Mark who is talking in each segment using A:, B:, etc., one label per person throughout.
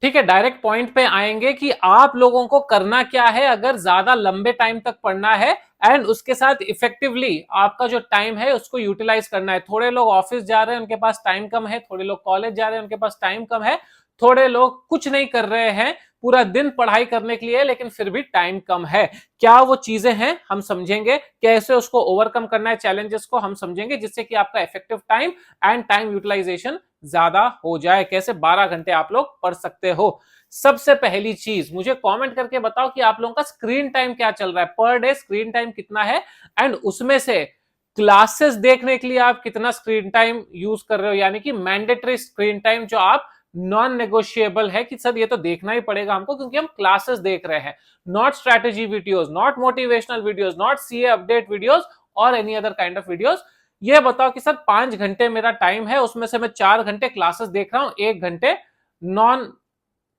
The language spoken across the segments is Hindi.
A: ठीक है, डायरेक्ट पॉइंट पे आएंगे कि आप लोगों को करना क्या है अगर ज्यादा लंबे टाइम तक पढ़ना है, एंड उसके साथ इफेक्टिवली आपका जो टाइम है उसको यूटिलाइज करना है। थोड़े लोग ऑफिस जा रहे हैं, उनके पास टाइम कम है, थोड़े लोग कॉलेज जा रहे हैं, उनके पास टाइम कम है, थोड़े लोग कुछ नहीं कर रहे हैं, पूरा दिन पढ़ाई करने के लिए लेकिन फिर भी टाइम कम है। क्या वो चीजें हैं हम समझेंगे, कैसे उसको ओवरकम करना है, चैलेंजेस को हम समझेंगे, जिससे कि आपका effective time and time utilization ज्यादा हो जाए। कैसे 12 घंटे आप लोग पढ़ सकते हो। सबसे पहली चीज मुझे कमेंट करके बताओ कि आप लोगों का स्क्रीन टाइम क्या चल रहा है, पर डे स्क्रीन टाइम कितना है, एंड उसमें से क्लासेस देखने के लिए आप कितना स्क्रीन टाइम यूज कर रहे हो, यानी कि मैंडेटरी स्क्रीन टाइम जो आप नॉन नेगोशिएबल है कि सर ये तो देखना ही पड़ेगा हमको क्योंकि हम क्लासेस देख रहे हैं, not strategy videos, not motivational videos, not CA update videos और any other kind of videos. ये बताओ कि सर 5 घंटे मेरा टाइम है, उसमें से मैं 4 घंटे क्लासेस देख रहा हूं, 1 घंटे नॉन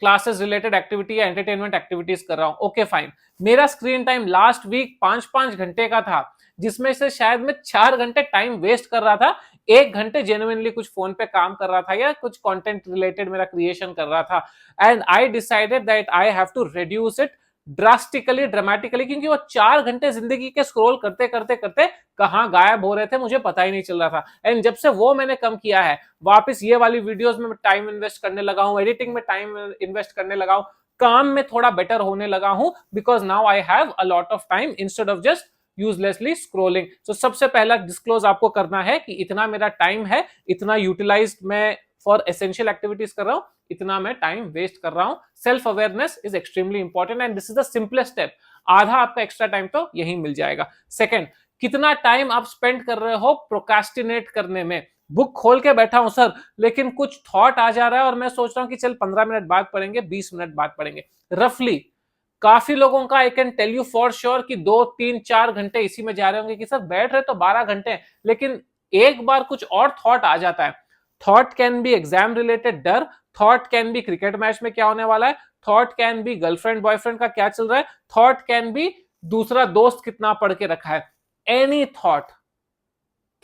A: क्लासेस रिलेटेड एक्टिविटी या एंटरटेनमेंट एक्टिविटीज कर रहा हूं। ओके फाइन, मेरा स्क्रीन टाइम लास्ट वीक 5-5 घंटे का था, जिसमें से शायद मैं 4 घंटे टाइम वेस्ट कर रहा था, 1 घंटे जेन्युइनली कुछ फोन पे काम कर रहा था या कुछ कंटेंट रिलेटेड मेरा क्रिएशन कर रहा था, and I decided that I have to reduce it drastically, dramatically, क्योंकि वो 4 घंटे जिंदगी के स्क्रॉल करते करते करते कहां गायब हो रहे थे मुझे पता ही नहीं चल रहा था। एंड जब से वो मैंने कम किया है, वापस ये वाली वीडियोस में टाइम इन्वेस्ट करने लगा हूं, एडिटिंग में टाइम इन्वेस्ट करने लगा हूं, काम में थोड़ा बेटर होने लगा हूं, because now I have a lot of time instead of just uselessly scrolling. तो सबसे पहला डिस्क्लोज आपको करना है कि इतना मेरा टाइम है, इतना यूटिलाइज मैं फॉर एसेंशियल एक्टिविटीज कर रहा हूं, इतना मैं टाइम वेस्ट कर रहा हूं। Self awareness is extremely important and this is the simplest step. आधा आपका एक्स्ट्रा टाइम तो यही मिल जाएगा। सेकंड, कितना टाइम आप स्पेंड कर रहे हो प्रोकास्टिनेट करने में। बुक खोल के बैठा हूं सर, लेकिन कुछ थॉट आ जा रहा है और मैं सोच रहा हूं कि चल 15 मिनट बाद पढ़ेंगे, 20 मिनट बाद पढ़ेंगे। रफली काफी लोगों का I can tell you for sure कि 2-3-4 घंटे इसी में जा रहे होंगे कि सर बैठ रहे तो 12 घंटे, लेकिन एक बार कुछ और थॉट आ जाता है। Thought can be exam related डर, thought can be cricket match में क्या होने वाला है, thought can be girlfriend boyfriend का क्या चल रहा है, थॉट कैन बी दूसरा दोस्त कितना पढ़ के रखा है। Any thought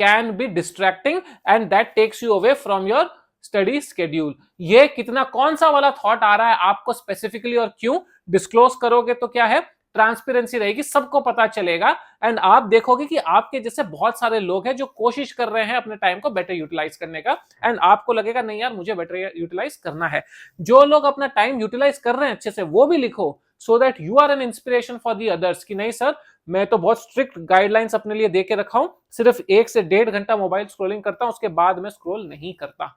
A: can be distracting and that takes you away from your study schedule. ये कितना कौन सा वाला थॉट आ रहा है आपको स्पेसिफिकली और क्यों डिस्क्लोज करोगे तो क्या है, ट्रांसपेरेंसी रहेगी, सबको पता चलेगा, एंड आप देखोगे कि आपके जैसे बहुत सारे लोग हैं जो कोशिश कर रहे हैं अपने टाइम को बेटर यूटिलाइज करने का, एंड आपको लगेगा नहीं यार मुझे बेटर यूटिलाइज करना है। जो लोग अपना टाइम यूटिलाइज कर रहे हैं अच्छे से वो भी लिखो, so that you are an inspiration for the others कि नहीं सर मैं तो बहुत स्ट्रिक्ट गाइडलाइंस अपने लिए दे के रखा हूं, सिर्फ 1 से 1.5 घंटा मोबाइल स्क्रोलिंग करता हूं, उसके बाद मैं स्क्रोल नहीं करता।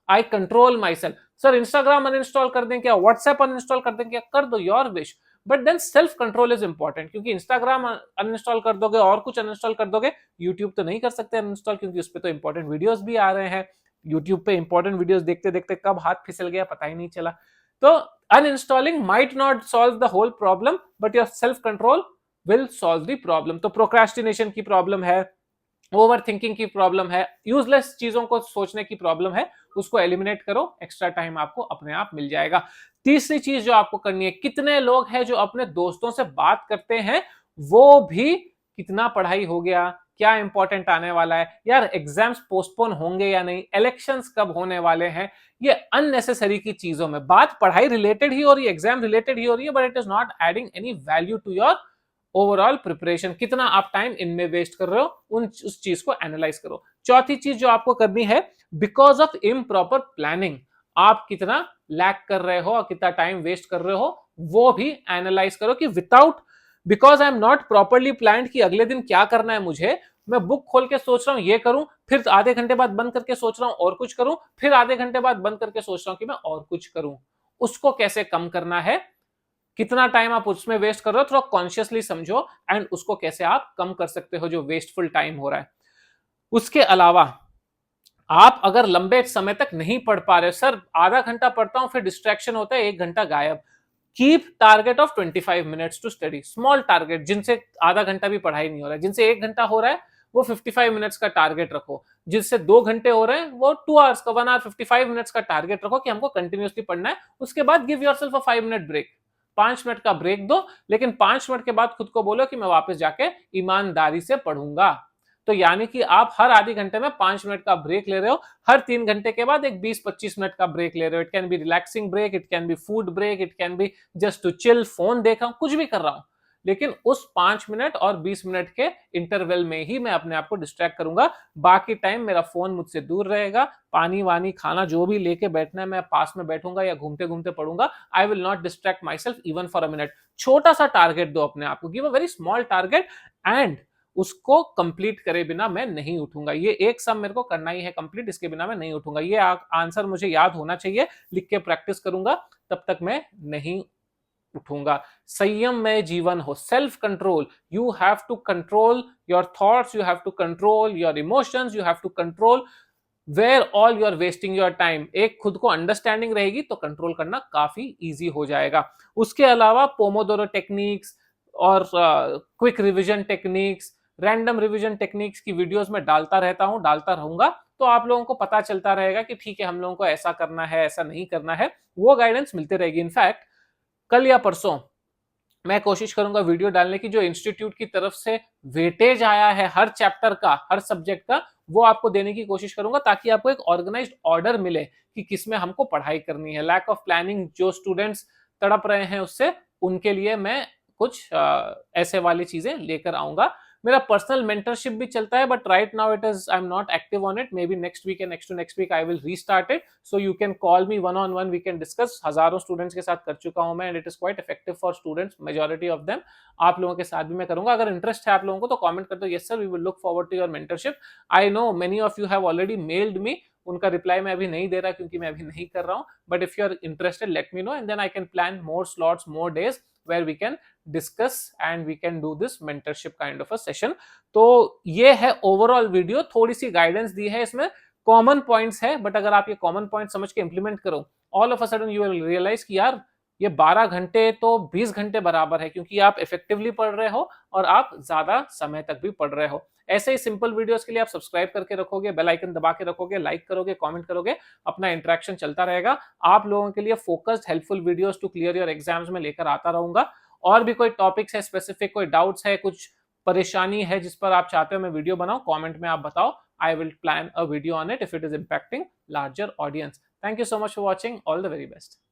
A: आई control my self. Sir Instagram uninstall कर दें क्या, व्हाट्सएप अनइंस्टॉल कर दें क्या, कर दो, your wish, but then self control is important, क्योंकि इंस्टाग्राम अनइंस्टॉल कर दोगे और कुछ अनइंस्टॉल कर दोगे, यूट्यूब तो नहीं कर सकते अनइंस्टॉल क्योंकि उस पर तो इंपॉर्टेंट वीडियोस भी आ रहे हैं। यूट्यूब पे इंपॉर्टेंट वीडियोस देखते देखते कब हाथ फिसल गया पता ही नहीं चला। तो uninstalling might not solve the whole problem, but your self control will solve the problem. तो प्रोक्रेस्टिनेशन की प्रॉब्लम है, ओवर थिंकिंग की प्रॉब्लम है, यूजलेस चीजों को सोचने की प्रॉब्लम है, उसको एलिमिनेट करो, एक्स्ट्रा टाइम आपको अपने आप मिल जाएगा। तीसरी चीज जो आपको करनी है, कितने लोग हैं जो अपने दोस्तों से बात करते हैं, वो भी कितना पढ़ाई हो गया, क्या इंपॉर्टेंट आने वाला है, यार एग्जाम्स पोस्टपोन होंगे या नहीं, इलेक्शंस कब होने वाले हैं, ये अननेसेसरी की चीजों में बात पढ़ाई रिलेटेड ही हो रही है, एग्जाम रिलेटेड ही हो रही है, but it is not adding any value to your overall preparation. कितना आप टाइम इनमें वेस्ट कर रहे हो उस चीज को एनालाइज करो। चौथी चीज जो आपको करनी है, बिकॉज ऑफ इम्प्रॉपर प्लानिंग आप कितना लैक कर रहे हो और कितना टाइम वेस्ट कर रहे हो वो भी एनालाइज करो कि without, because I am not properly planned कि अगले दिन क्या करना है मुझे, मैं बुक खोल के सोच रहा हूं ये करूं, फिर आधे घंटे बाद बंद करके सोच रहा हूं और कुछ करूं, फिर आधे घंटे बाद बंद करके सोच रहा हूं कि मैं और कुछ करूं। उसको कैसे कम करना है, कितना टाइम आप उसमें वेस्ट कर रहे हो, थोड़ा कॉन्शियसली समझो, एंड उसको कैसे आप कम कर सकते हो जो वेस्टफुल टाइम हो रहा है। उसके अलावा आप अगर लंबे समय तक नहीं पढ़ पा रहे, सर आधा घंटा पढ़ता हूं फिर डिस्ट्रैक्शन होता है 1 घंटा गायब, keep target of 25 minutes to study, small target, जिनसे आधा घंटा भी पढ़ाई नहीं हो रहा है, जिनसे 1 घंटा हो रहा है वो 55 मिनट्स का टारगेट रखो, जिससे 2 घंटे हो रहे हैं वो 2 आवर्स का 1 आवर 55 मिनट्स का टारगेट रखो कि हमको कंटिन्यूसली पढ़ना है। उसके बाद give yourself a 5 minute break, 5 minute का ब्रेक दो, लेकिन 5 मिनट के बाद खुद को बोलो कि मैं वापस जाके ईमानदारी से पढ़ूंगा। तो यानी कि आप हर आधे घंटे में 5 मिनट का ब्रेक ले रहे हो, हर 3 घंटे के बाद एक 20-25 मिनट का ब्रेक ले रहे हो। It can be relaxing break, it can be food break, it can be just to chill, phone देख रहा हूं, कुछ भी कर रहा हूं, लेकिन उस 5 मिनट और 20 मिनट के इंटरवल में ही मैं अपने आप को डिस्ट्रैक्ट करूंगा। बाकी टाइम मेरा फोन मुझसे दूर रहेगा, पानी वानी खाना जो भी लेके बैठना है मैं पास में बैठूंगा या घूमते घूमते पढ़ूंगा। I will not distract my self even for a minute. छोटा सा टारगेट दो अपने आप को, give a very small target and उसको कंप्लीट करे बिना मैं नहीं उठूंगा। ये एक सम मेरे को करना ही है कंप्लीट, इसके बिना मैं नहीं उठूंगा। ये आंसर मुझे याद होना चाहिए, लिख के प्रैक्टिस करूंगा, तब तक मैं नहीं उठूंगा। संयम में जीवन हो, self control. You have to control your thoughts, you have to control your emotions, you have to control where all you are wasting your time. एक खुद को अंडरस्टैंडिंग रहेगी तो कंट्रोल करना काफी इजी हो जाएगा। उसके अलावा पोमोडोरो टेक्निक्स और quick revision techniques, random revision techniques की वीडियोस में डालता रहता हूं, डालता रहूंगा, तो आप लोगों को पता चलता रहेगा कि ठीक है हम लोगों को ऐसा करना है, ऐसा नहीं करना है, वो गाइडेंस मिलती रहेगी। इनफैक्ट कल या परसों मैं कोशिश करूंगा वीडियो डालने की, जो इंस्टीट्यूट की तरफ से वेटेज आया है हर चैप्टर का, हर सब्जेक्ट का, वो आपको देने की कोशिश करूंगा, ताकि आपको एक ऑर्गेनाइज्ड ऑर्डर मिले कि किसमें हमको पढ़ाई करनी है। लैक ऑफ प्लानिंग जो स्टूडेंट्स तड़प रहे हैं उससे, उनके लिए मैं कुछ ऐसे वाली चीजें लेकर आऊंगा। मेरा पर्सनल मेंटरशिप भी चलता है, but right now it is I am not active on it. Maybe next week या next to next week I will restart it, so you can call me one on one, we can discuss. हजारों स्टूडेंट्स के साथ कर चुका हूं मैं, and it is quite effective for students, majority of them. आप लोगों के साथ भी मैं करूंगा। अगर इंटरेस्ट है आप लोगों को तो कमेंट कर दो, yes sir we will look forward to your mentorship. I know many of you have already mailed me, उनका रिप्लाई मैं अभी नहीं दे रहा क्योंकि मैं अभी नहीं कर रहा हूं, but if you are interested let me know, and then I can plan more slots, more days where we can discuss and we can do this mentorship kind of a session। तो ये है ओवरऑल वीडियो, थोड़ी सी गाइडेंस दी है इसमें, कॉमन पॉइंट्स है, बट अगर आप ये कॉमन पॉइंट समझ के इंप्लीमेंट करो, all of a sudden you will realize कि यार ये 12 घंटे तो 20 घंटे बराबर है, क्योंकि आप इफेक्टिवली पढ़ रहे हो और आप ज्यादा समय तक भी पढ़ रहे हो। ऐसे ही सिंपल वीडियोस के लिए आप सब्सक्राइब करके रखोगे, बेल आइकन दबा के रखोगे, लाइक करोगे, कमेंट करोगे, अपना इंटरेक्शन चलता रहेगा। आप लोगों के लिए focused helpful videos to clear your exams में लेकर आता रहूंगा। और भी कोई टॉपिक्स है स्पेसिफिक, कोई डाउट्स है, कुछ परेशानी है जिस पर आप चाहते हो मैं वीडियो बनाऊं, कमेंट में आप बताओ। I will plan a video on it if it is impacting larger audience. Thank you so much for watching, all the very best.